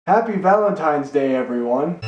Happy Valentine's Day, everyone.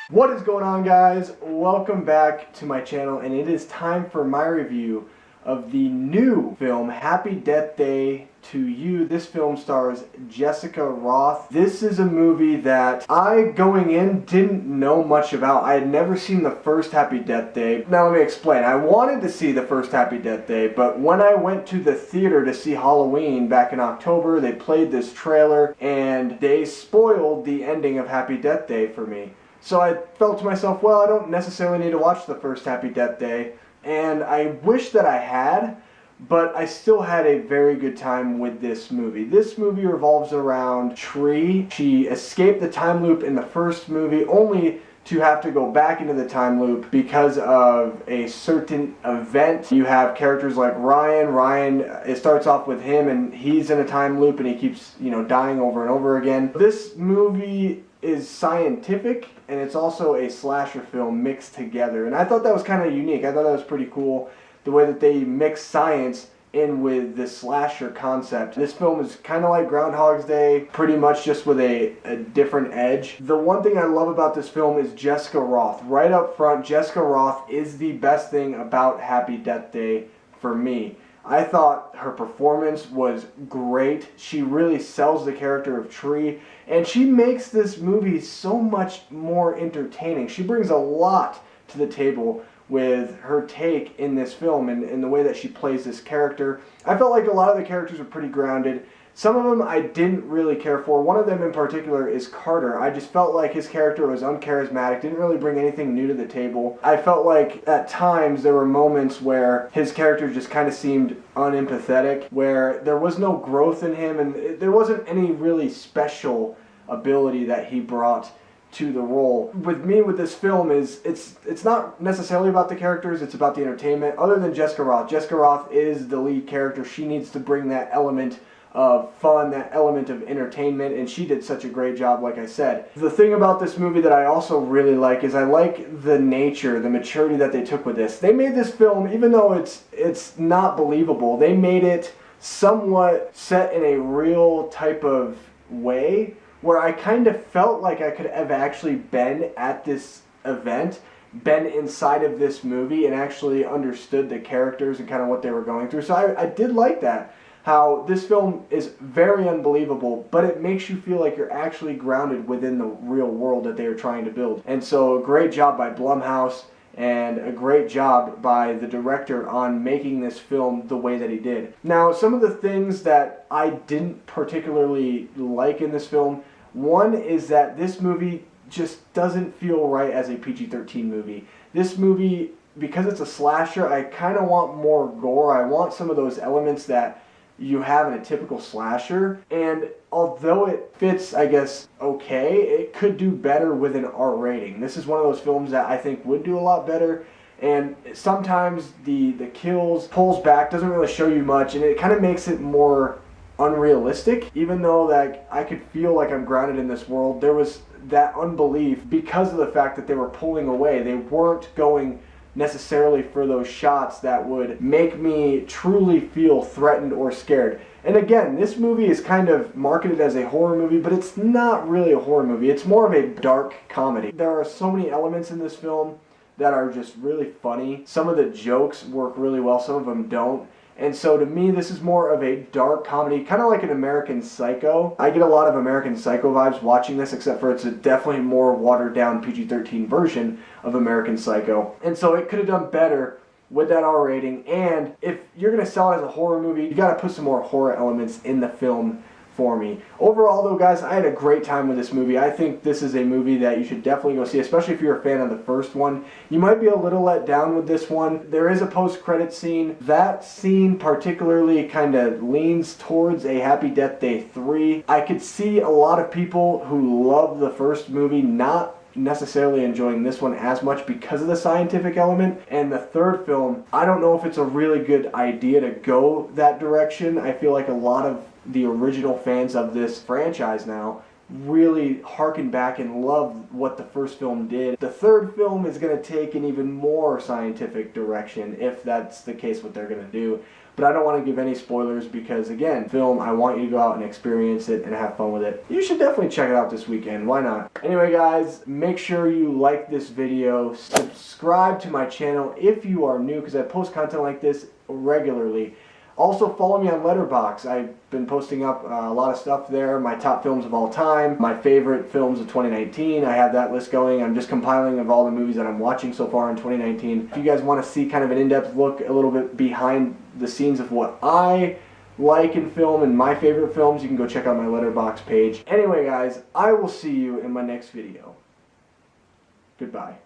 What is going on, guys? Welcome back to my channel, and it is time for my review of the new film Happy Death Day to You. This film stars Jessica Rothe. This is a movie that I, going in, didn't know much about. I had never seen the first Happy Death Day. Now let me explain. I wanted to see the first Happy Death Day, but when I went to the theater to see Halloween back in October, they played this trailer and they spoiled the ending of Happy Death Day for me. So I felt to myself, well, I don't necessarily need to watch the first Happy Death Day. And I wish that I had, but I still had a very good time with this movie. This movie revolves around Tree. She escaped the time loop in the first movie only to have to go back into the time loop because of a certain event. You have characters like Ryan. It starts off with him and he's in a time loop and he keeps, dying over and over again. This movie is scientific and it's also a slasher film mixed together, and I thought that was kind of unique. I thought that was pretty cool, the way that they mix science in with the slasher concept. This film is kind of like Groundhog's Day, pretty much just with a different edge. The one thing I love about this film is Jessica Rothe. Right up front, Jessica Rothe is the best thing about Happy Death Day for me. I thought her performance was great. She really sells the character of Tree, and she makes this movie so much more entertaining. She brings a lot to the table with her take in this film and the way that she plays this character. I felt like a lot of the characters were pretty grounded. Some of them I didn't really care for. One of them in particular is Carter. I just felt like his character was uncharismatic, didn't really bring anything new to the table. I felt like at times there were moments where his character just kind of seemed unempathetic, where there was no growth in him and there wasn't any really special ability that he brought to the role. With me with this film is it's not necessarily about the characters, it's about the entertainment. Other than Jessica Rothe. Jessica Rothe is the lead character. She needs to bring that element of fun, that element of entertainment, and she did such a great job, like I said. The thing about this movie that I also really like is I like the nature, the maturity that they took with this. They made this film, even though it's not believable, they made it somewhat set in a real type of way where I kind of felt like I could have actually been at this event, been inside of this movie, and actually understood the characters and kind of what they were going through. So I did like that. How this film is very unbelievable, but it makes you feel like you're actually grounded within the real world that they are trying to build. And so a great job by Blumhouse and a great job by the director on making this film the way that he did. Now, some of the things that I didn't particularly like in this film, one is that this movie just doesn't feel right as a PG-13 movie. This movie, because it's a slasher, I kind of want more gore. I want some of those elements that you have in a typical slasher, and although it fits, I guess, okay, it could do better with an R rating. This is one of those films that I think would do a lot better, and sometimes the kills pulls back, doesn't really show you much, and it kind of makes it more unrealistic. Even though that I could feel like I'm grounded in this world, there was that unbelief because of the fact that they were pulling away. They weren't going necessarily for those shots that would make me truly feel threatened or scared. And again, this movie is kind of marketed as a horror movie, but it's not really a horror movie. It's more of a dark comedy. There are so many elements in this film that are just really funny. Some of the jokes work really well, some of them don't. And so to me, this is more of a dark comedy, kind of like an American Psycho. I get a lot of American Psycho vibes watching this, except for it's a definitely more watered down PG-13 version of American Psycho. And so it could have done better with that R rating. And if you're going to sell it as a horror movie, you got to put some more horror elements in the film for me. Overall though, guys, I had a great time with this movie. I think this is a movie that you should definitely go see, especially if you're a fan of the first one. You might be a little let down with this one. There is a post-credit scene. That scene particularly kind of leans towards a Happy Death Day 3. I could see a lot of people who love the first movie not necessarily enjoying this one as much because of the scientific element. And the third film, I don't know if it's a really good idea to go that direction. I feel like a lot of the original fans of this franchise now really harken back and love what the first film did. The third film is going to take an even more scientific direction, if that's the case what they're going to do. But I don't want to give any spoilers because, again, film, I want you to go out and experience it and have fun with it. You should definitely check it out this weekend. Why not? Anyway, guys, make sure you like this video. Subscribe to my channel if you are new, because I post content like this regularly. Also, follow me on Letterboxd. I've been posting up a lot of stuff there. My top films of all time, my favorite films of 2019. I have that list going. I'm just compiling of all the movies that I'm watching so far in 2019. If you guys want to see kind of an in-depth look, a little bit behind the scenes of what I like in film and my favorite films, you can go check out my Letterboxd page. Anyway, guys, I will see you in my next video. Goodbye.